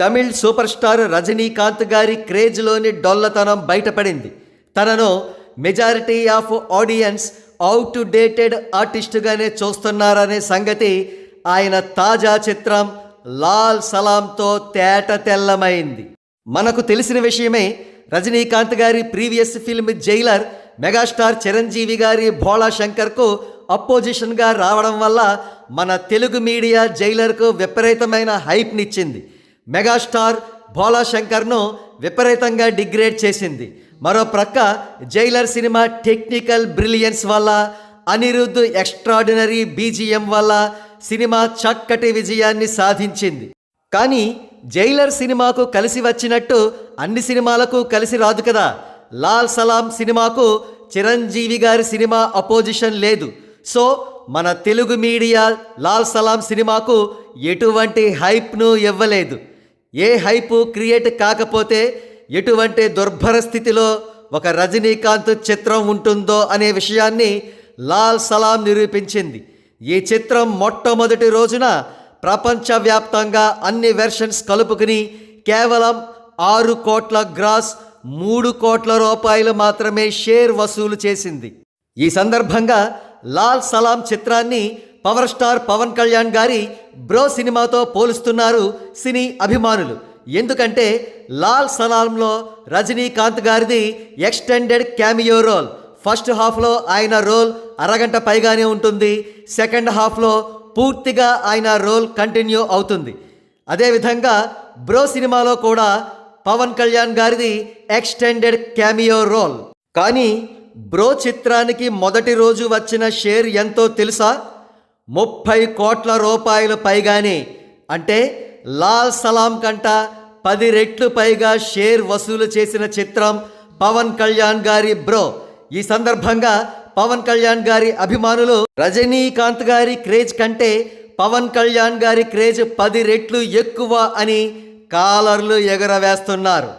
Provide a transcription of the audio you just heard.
Tamil super star Rajinikanth గారి క్రేజ్లోని డొల్లతనం బయటపడింది. తనను majority of audience outdated ఆర్టిస్టుగానే చూస్తున్నారనే సంగతి ఆయన తాజా చిత్రం లాల్ సలాంతో తేట తెల్లమైంది. మనకు తెలిసిన విషయమే. రజనీకాంత్ గారి previous film Jailer megastar Chiranjeevi గారి భోళా శంకర్కు అపోజిషన్గా రావడం వల్ల మన తెలుగు మీడియా జైలర్కు విపరీతమైన హైప్నిచ్చింది. మెగాస్టార్ భోళా శంకర్ను విపరీతంగా డిగ్రేడ్ చేసింది. మరో ప్రక్క జైలర్ సినిమా టెక్నికల్ బ్రిలియన్స్ వల్ల, అనిరుద్ధ్ ఎక్స్ట్రాడినరీ బీజిఎం వల్ల సినిమా చక్కటి విజయాన్ని సాధించింది. కానీ జైలర్ సినిమాకు కలిసి వచ్చినట్టు అన్ని సినిమాలకు కలిసి రాదు కదా. లాల్ సలాం సినిమాకు చిరంజీవి గారి సినిమా అపోజిషన్ లేదు. సో మన తెలుగు మీడియా లాల్ సలాం సినిమాకు ఎటువంటి హైప్ను ఇవ్వలేదు. ఏ హైపు క్రియేట్ కాకపోతే ఎటువంటి దుర్భర స్థితిలో ఒక రజనీకాంత్ చిత్రం ఉంటుందో అనే విషయాన్ని లాల్ సలాం నిరూపించింది. ఈ చిత్రం మొట్టమొదటి రోజున ప్రపంచవ్యాప్తంగా అన్ని వెర్షన్స్ కలుపుకుని కేవలం 6 కోట్ల గ్రాస్, 3 కోట్ల రూపాయలు మాత్రమే షేర్ వసూలు చేసింది. ఈ సందర్భంగా లాల్ సలాం చిత్రాన్ని పవర్ స్టార్ పవన్ కళ్యాణ్ గారి బ్రో సినిమాతో పోలుస్తున్నారు సినీ అభిమానులు. ఎందుకంటే లాల్ సలాంలో రజనీకాంత్ గారిది ఎక్స్టెండెడ్ క్యామియో రోల్. ఫస్ట్ హాఫ్లో ఆయన రోల్ అరగంట పైగానే ఉంటుంది. సెకండ్ హాఫ్లో పూర్తిగా ఆయన రోల్ కంటిన్యూ అవుతుంది. అదేవిధంగా బ్రో సినిమాలో కూడా పవన్ కళ్యాణ్ గారిది ఎక్స్టెండెడ్ క్యామియో రోల్. కానీ బ్రో చిత్రానికి మొదటి రోజు వచ్చిన షేర్ ఎంతో తెలుసా? 30 కోట్ల రూపాయలు పైగానే. అంటే లాల్ సలాం కంట 10 రెట్లు పైగా షేర్ వసూలు చేసిన చిత్రం పవన్ కళ్యాణ్ గారి బ్రో. ఈ సందర్భంగా పవన్ కళ్యాణ్ గారి అభిమానులు రజనీకాంత్ గారి క్రేజ్ కంటే పవన్ కళ్యాణ్ గారి క్రేజ్ 10 రెట్లు ఎక్కువ అని కాలర్లు ఎగరవేస్తున్నారు.